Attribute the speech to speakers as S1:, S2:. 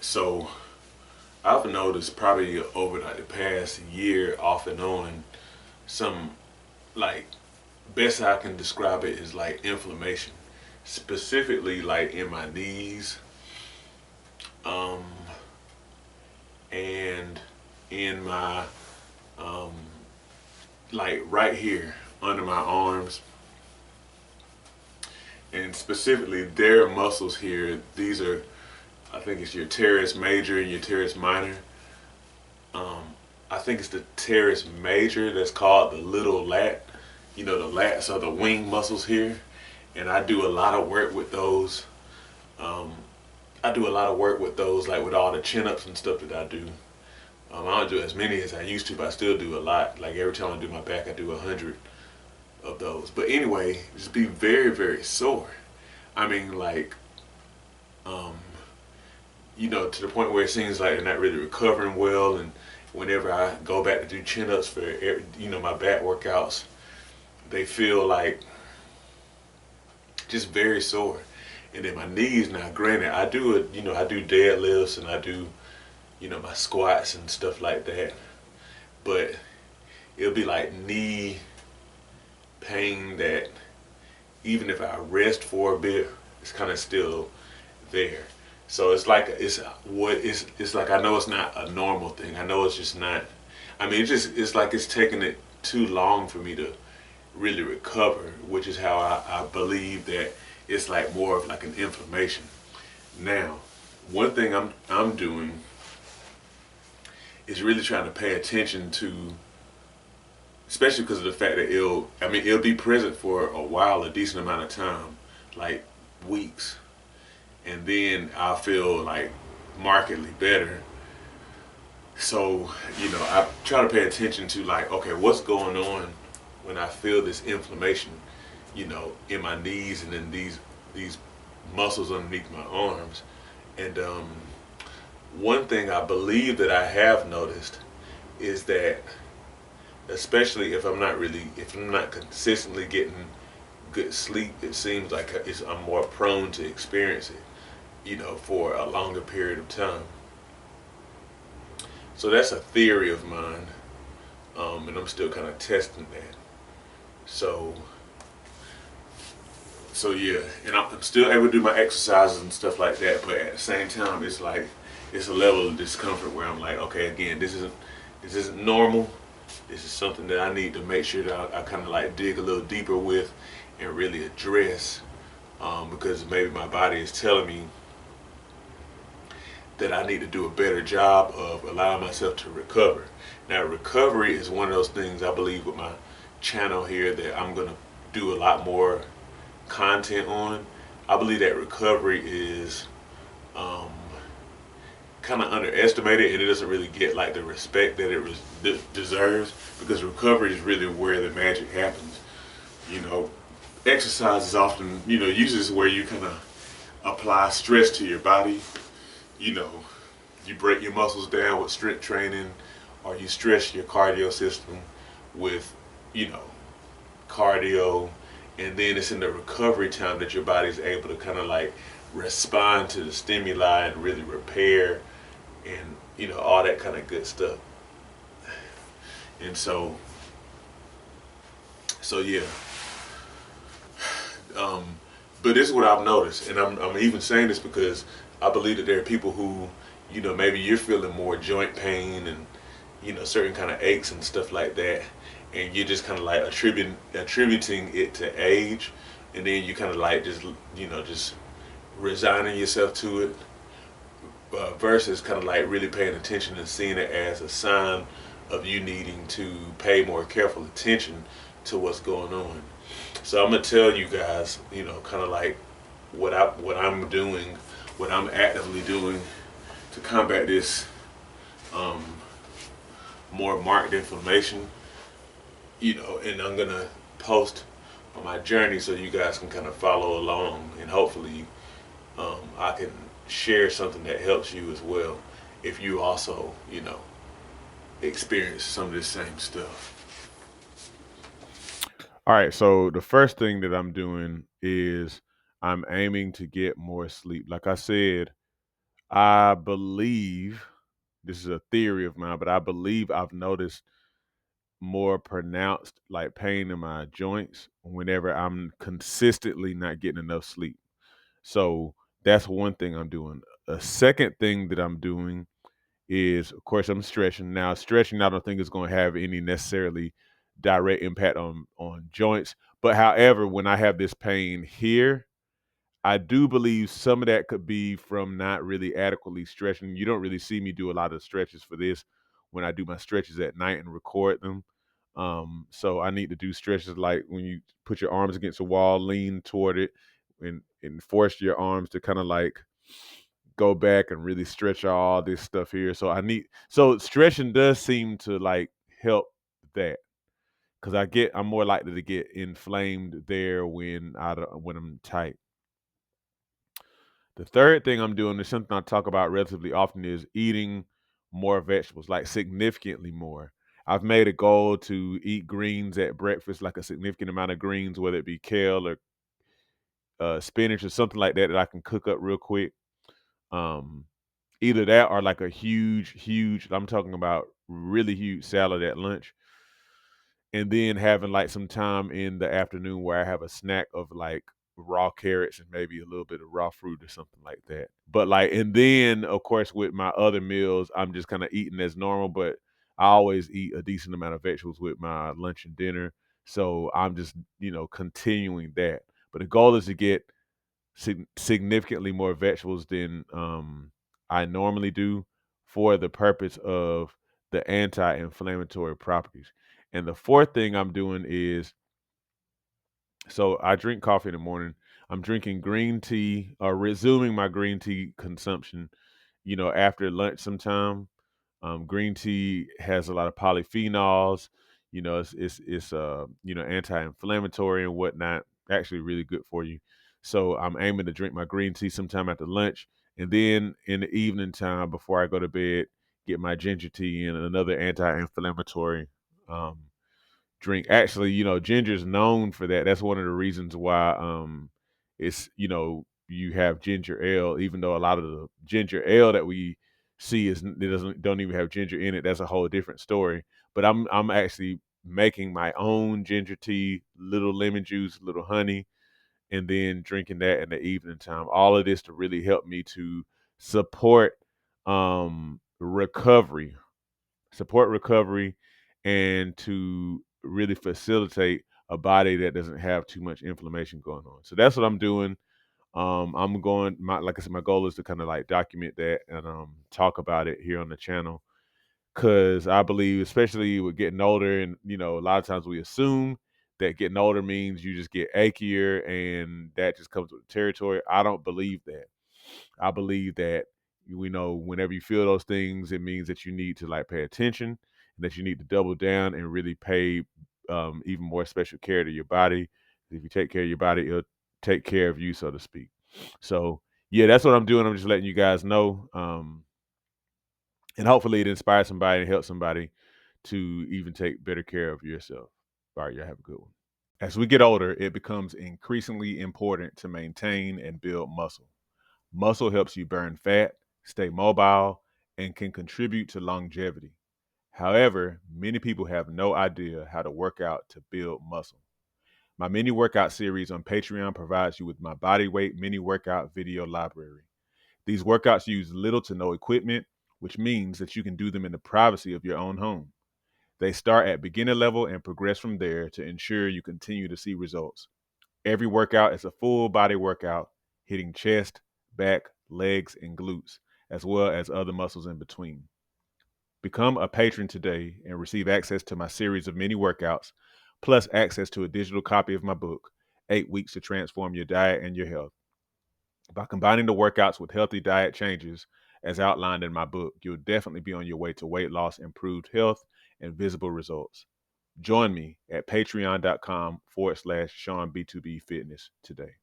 S1: So I've noticed probably over like the past year, off and on, some like best I can describe it is like inflammation, specifically like in my knees, um, and in my um, like right here under my arms, and specifically there are muscles here. These are, I think it's your teres major and your teres minor. Um, I think it's the teres major that's called the little lat. You know, the lats are the wing muscles here, and I do a lot of work with those. Um, I do a lot of work with those, like with all the chin ups and stuff that I do. I don't do as many as I used to, but I still do a lot. Like every time I do my back, I do 100 of those. But anyway, just be very, very sore. I mean, like, um, to the point where it seems like they're not really recovering well. And whenever I go back to do chin ups for, my back workouts, they feel like just very sore. And then my knees, now granted, I do it, I do deadlifts and I do, my squats and stuff like that. But it'll be like knee pain that even if I rest for a bit, it's kind of still there. So it's like I know it's not a normal thing. I know it's just not. I mean, it's like it's taking it too long for me to really recover, which is how I believe that it's like more of like an inflammation. Now, one thing I'm doing is really trying to pay attention to, especially because of the fact that it'll be present for a while, a decent amount of time, like weeks, and then I'll feel like markedly better. So, I try to pay attention to like, okay, what's going on when I feel this inflammation, in my knees and in these muscles underneath my arms. And one thing I believe that I have noticed is that, especially if I'm not consistently getting good sleep, it seems like I'm more prone to experience it, for a longer period of time. So that's a theory of mine, and I'm still kind of testing that. So, so yeah, and I'm still able to do my exercises and stuff like that, but at the same time, it's like it's a level of discomfort where I'm like, okay, again, this isn't normal. This is something that I need to make sure that I kind of like dig a little deeper with and really address, because maybe my body is telling me that I need to do a better job of allowing myself to recover. Now, recovery is one of those things I believe with my channel here that I'm going to do a lot more content on. I believe that recovery is um, kind of underestimated and it doesn't really get like the respect that deserves, because recovery is really where the magic happens. You know, exercise is often, uses where you kind of apply stress to your body. You know, you break your muscles down with strength training, or you stress your cardio system with, you know, cardio, and then it's in the recovery time that your body's able to kind of like respond to the stimuli and really repair and all that kind of good stuff. And so yeah. Um, but this is what I've noticed, and I'm even saying this because I believe that there are people who, maybe you're feeling more joint pain and certain kind of aches and stuff like that, and you're just kind of like attributing it to age, and then you kind of like just resigning yourself to it, versus kind of like really paying attention and seeing it as a sign of you needing to pay more careful attention to what's going on. So I'm gonna tell you guys, kind of like what I'm doing, what I'm actively doing to combat this um, more marked inflammation, and I'm gonna post on my journey so you guys can kind of follow along, and hopefully I can share something that helps you as well if you also, experience some of this same stuff. All right, so the first thing that I'm doing is I'm aiming to get more sleep. Like I said, I believe this is a theory of mine, but I believe I've noticed more pronounced like pain in my joints whenever I'm consistently not getting enough sleep. So that's one thing I'm doing. A second thing that I'm doing is, of course, I'm stretching. Now, stretching, I don't think is going to have any necessarily direct impact on joints. But however, when I have this pain here, I do believe some of that could be from not really adequately stretching. You don't really see me do a lot of stretches for this when I do my stretches at night and record them. So I need to do stretches like when you put your arms against a wall, lean toward it, and force your arms to kind of like go back and really stretch all this stuff here. So stretching does seem to like help that because I'm more likely to get inflamed there when I'm tight. The third thing I'm doing is something I talk about relatively often is eating more vegetables, like significantly more. I've made a goal to eat greens at breakfast, like a significant amount of greens, whether it be kale or spinach or something like that I can cook up real quick. Um, Either that or like a huge, I'm talking about really huge salad at lunch. And then having like some time in the afternoon where I have a snack of like raw carrots and maybe a little bit of raw fruit or something like that. But like, and then of course with my other meals, I'm just kind of eating as normal, but I always eat a decent amount of vegetables with my lunch and dinner. So I'm just, continuing that. But the goal is to get significantly more vegetables than I normally do for the purpose of the anti-inflammatory properties. And the fourth thing I'm doing is so I drink coffee in the morning. I'm drinking green tea or resuming my green tea consumption, after lunch sometime. Green tea has a lot of polyphenols. It's anti-inflammatory and whatnot. Actually, really good for you. So I'm aiming to drink my green tea sometime after lunch, and then in the evening time before I go to bed, get my ginger tea and another anti-inflammatory um, drink. Actually, ginger's known for that. That's one of the reasons why it's you have ginger ale, even though a lot of the ginger ale that we see don't even have ginger in it. That's a whole different story. But I'm actually making my own ginger tea, little lemon juice, little honey, and then drinking that in the evening time. All of this to really help me to support recovery and to really facilitate a body that doesn't have too much inflammation going on. So that's what I'm doing. I'm going like I said, my goal is to kind of like document that and talk about it here on the channel. Cause I believe, especially with getting older, and a lot of times we assume that getting older means you just get achier and that just comes with the territory. I don't believe that. I believe that whenever you feel those things, it means that you need to like pay attention and that you need to double down and really pay even more special care to your body. If you take care of your body, it'll take care of you, so to speak. So yeah, that's what I'm doing. I'm just letting you guys know, and hopefully it inspires somebody and helps somebody to even take better care of yourself. All right, y'all have a good one. As we get older, it becomes increasingly important to maintain and build muscle. Muscle helps you burn fat, stay mobile, and can contribute to longevity. However, many people have no idea how to work out to build muscle. My mini workout series on Patreon provides you with my body weight mini workout video library. These workouts use little to no equipment, which means that you can do them in the privacy of your own home. They start at beginner level and progress from there to ensure you continue to see results. Every workout is a full body workout, hitting chest, back, legs, and glutes, as well as other muscles in between. Become a patron today and receive access to my series of mini workouts, plus access to a digital copy of my book, 8 Weeks to Transform Your Diet and Your Health. By combining the workouts with healthy diet changes, as outlined in my book, you'll definitely be on your way to weight loss, improved health, and visible results. Join me at patreon.com/SeanB2B Fitness today.